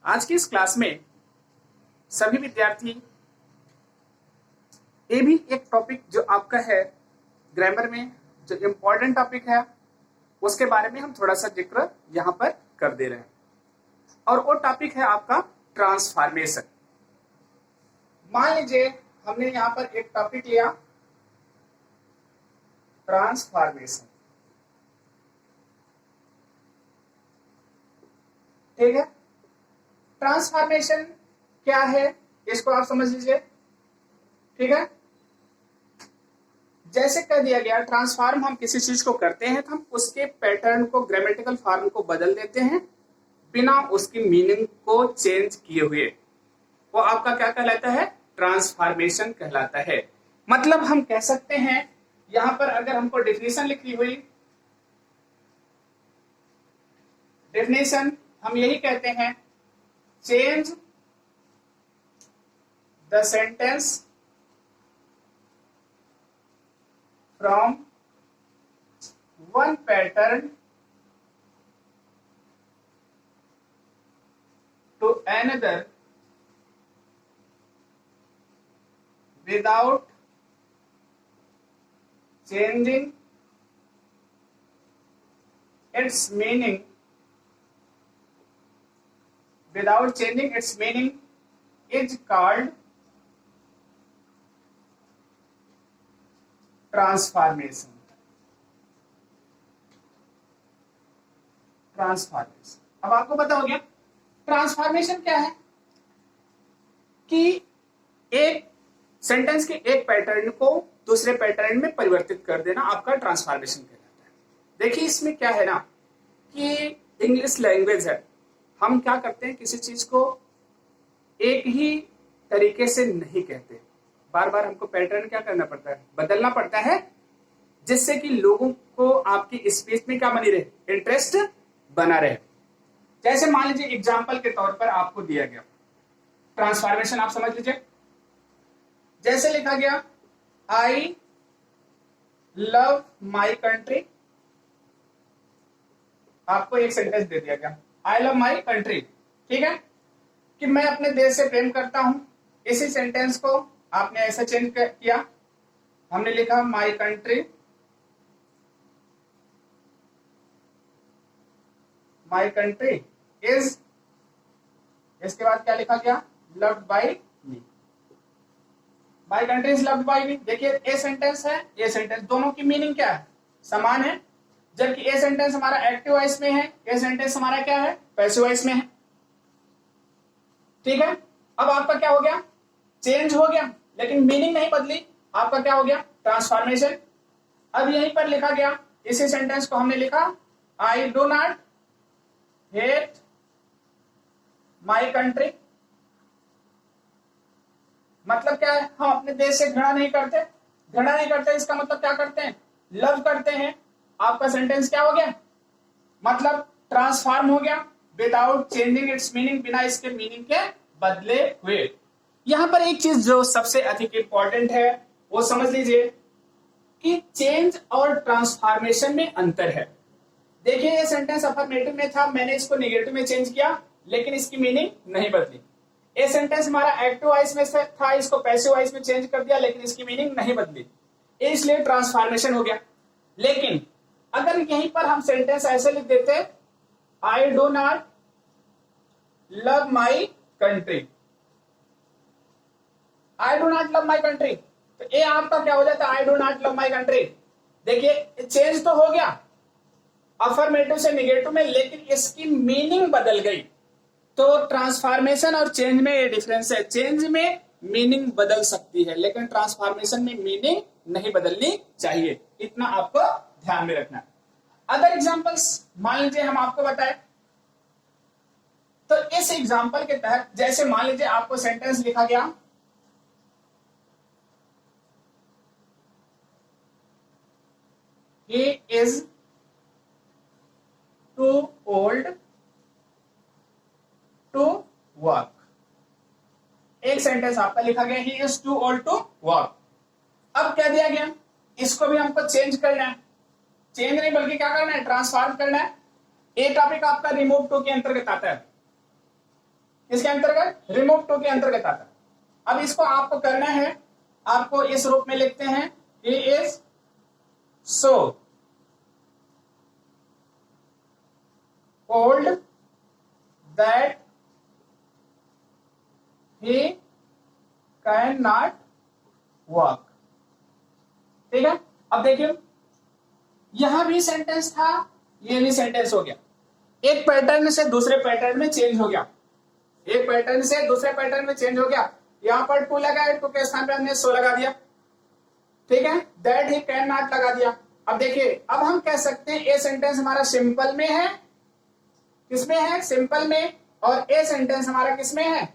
आज की इस क्लास में सभी विद्यार्थी ये भी एक टॉपिक जो आपका है ग्रामर में जो इम्पोर्टेंट टॉपिक है उसके बारे में हम थोड़ा सा जिक्र यहां पर कर दे रहे हैं और वो टॉपिक है आपका ट्रांसफॉर्मेशन। मान लीजिए हमने यहां पर एक टॉपिक लिया ट्रांसफॉर्मेशन, ठीक है। ट्रांसफॉर्मेशन क्या है इसको आप समझ लीजिए, ठीक है। जैसे कह दिया गया ट्रांसफॉर्म हम किसी चीज को करते हैं तो हम उसके पैटर्न को ग्रामेटिकल फॉर्म को बदल देते हैं बिना उसकी मीनिंग को चेंज किए हुए, वो आपका क्या कहलाता है? ट्रांसफॉर्मेशन कहलाता है। मतलब हम कह सकते हैं यहां पर अगर हमको डेफिनेशन लिखी हुई, डेफिनेशन हम यही कहते हैं, change the sentence from one pattern to another without changing its meaning, is called transformation. अब आपको पता हो गया ट्रांसफॉर्मेशन क्या है कि एक सेंटेंस के एक पैटर्न को दूसरे पैटर्न में परिवर्तित कर देना आपका ट्रांसफॉर्मेशन कहलाता है। देखिए इसमें क्या है ना कि इंग्लिश लैंग्वेज है, हम क्या करते हैं किसी चीज को एक ही तरीके से नहीं कहते, बार बार हमको पैटर्न क्या करना पड़ता है, बदलना पड़ता है, जिससे कि लोगों को आपकी स्पीच में क्या बनी रहे, इंटरेस्ट बना रहे। जैसे मान लीजिए एग्जाम्पल के तौर पर आपको दिया गया ट्रांसफॉर्मेशन, आप समझ लीजिए। जैसे लिखा गया आई लव माई कंट्री, आपको एक सेंटेंस दे दिया गया आई लव माई कंट्री, ठीक है, कि मैं अपने देश से प्रेम करता हूं। इसी सेंटेंस को आपने ऐसा चेंज किया, हमने लिखा माई कंट्री इज, इसके बाद क्या लिखा गया, loved by me, my country is loved by me. देखिए ए सेंटेंस है, ये सेंटेंस, दोनों की मीनिंग क्या है, समान है। जबकि ए सेंटेंस हमारा एक्टिव वॉइस में है, ए सेंटेंस हमारा क्या है, पैसिव वॉइस में है, ठीक है। अब आपका क्या हो गया, चेंज हो गया, लेकिन मीनिंग नहीं बदली, आपका क्या हो गया, ट्रांसफॉर्मेशन। अब यहीं पर लिखा गया, इसी सेंटेंस को हमने लिखा I do not hate my country, मतलब क्या है, हम अपने देश से घृणा नहीं करते, इसका मतलब क्या करते हैं, लव करते हैं। आपका सेंटेंस क्या हो गया, मतलब ट्रांसफॉर्म हो गया विदाउट चेंजिंग इट्स मीनिंग, बिना इसके मीनिंग के बदले हुए। यहां पर एक चीज जो सबसे अधिक इंपॉर्टेंट है वो समझ लीजिए कि चेंज और ट्रांसफॉर्मेशन में अंतर है। देखिए ये सेंटेंस अफर्मेटिव में था, मैंने इसको नेगेटिव में चेंज किया, लेकिन इसकी मीनिंग नहीं बदली। ये सेंटेंस हमारा एक्टिव वॉइस में था, इसको पैसिव वॉइस में चेंज कर दिया, लेकिन इसकी मीनिंग नहीं बदली, इसलिए ट्रांसफॉर्मेशन हो गया। लेकिन अगर यहीं पर हम सेंटेंस ऐसे लिख देते, I do not love my country, I do not love my country, तो ये आपका क्या हो जाता है, I do not love my country. देखिए चेंज तो हो गया अफर्मेटिव से नेगेटिव में, लेकिन इसकी मीनिंग बदल गई। तो ट्रांसफॉर्मेशन और चेंज में ये डिफरेंस है, चेंज में मीनिंग बदल सकती है लेकिन ट्रांसफॉर्मेशन में मीनिंग नहीं बदलनी चाहिए, इतना आपको ध्यान में रखना। अदर एग्जांपल्स मान लीजिए हम आपको बताएं, तो इस एग्जांपल के तहत जैसे मान लीजिए आपको सेंटेंस लिखा गया he is too old to work, एक सेंटेंस आपका लिखा गया he is too old to work। अब क्या दिया गया, इसको भी हमको चेंज करना है, चेंज नहीं बल्कि क्या करना है, ट्रांसफॉर्म करना है। ये टॉपिक आपका रिमूव टू के अंतर्गत आता है। किसके अंतर्गत? रिमूव टू के अंतर्गत आता है। अब इसको आपको करना है, आपको इस रूप में लिखते हैं, he is so old that he can not walk. ठीक है, अब देखिए यहां भी सेंटेंस था, ये भी सेंटेंस हो गया, एक पैटर्न से दूसरे पैटर्न में चेंज हो गया, एक पैटर्न से दूसरे पैटर्न में चेंज हो गया। यहां पर टू लगा है, टू के स्थान पे हमने सो लगा दिया। ठीक है, दैट ही कैन नॉट लगा दिया। अब देखिए, अब हम कह सकते हैं ए सेंटेंस हमारा सिंपल में है, किसमें है? सिंपल में, और ए सेंटेंस हमारा किसमें है?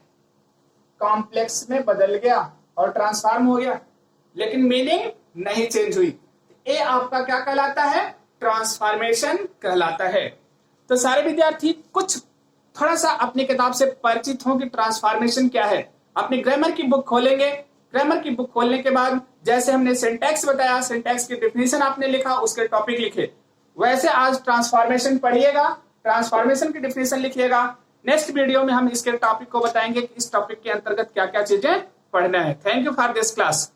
कॉम्प्लेक्स में बदल गया और ट्रांसफॉर्म हो गया, लेकिन मीनिंग नहीं चेंज हुई। ए आपका क्या कहलाता है? ट्रांसफॉर्मेशन कहलाता है। तो सारे विद्यार्थी कुछ थोड़ा सा अपनी किताब से परिचित हों कि ट्रांसफॉर्मेशन क्या है। अपनी ग्रामर की बुक खोलेंगे, ग्रामर की बुक खोलने के बाद जैसे हमने सिंटैक्स बताया, सिंटैक्स की डेफिनेशन आपने लिखा, उसके टॉपिक लिखे, वैसे आज ट्रांसफॉर्मेशन पढ़िएगा, ट्रांसफॉर्मेशन की डेफिनेशन लिखिएगा। नेक्स्ट वीडियो में हम इसके टॉपिक को बताएंगे कि इस टॉपिक के अंतर्गत क्या क्या चीजें पढ़ना है। Thank you for this class.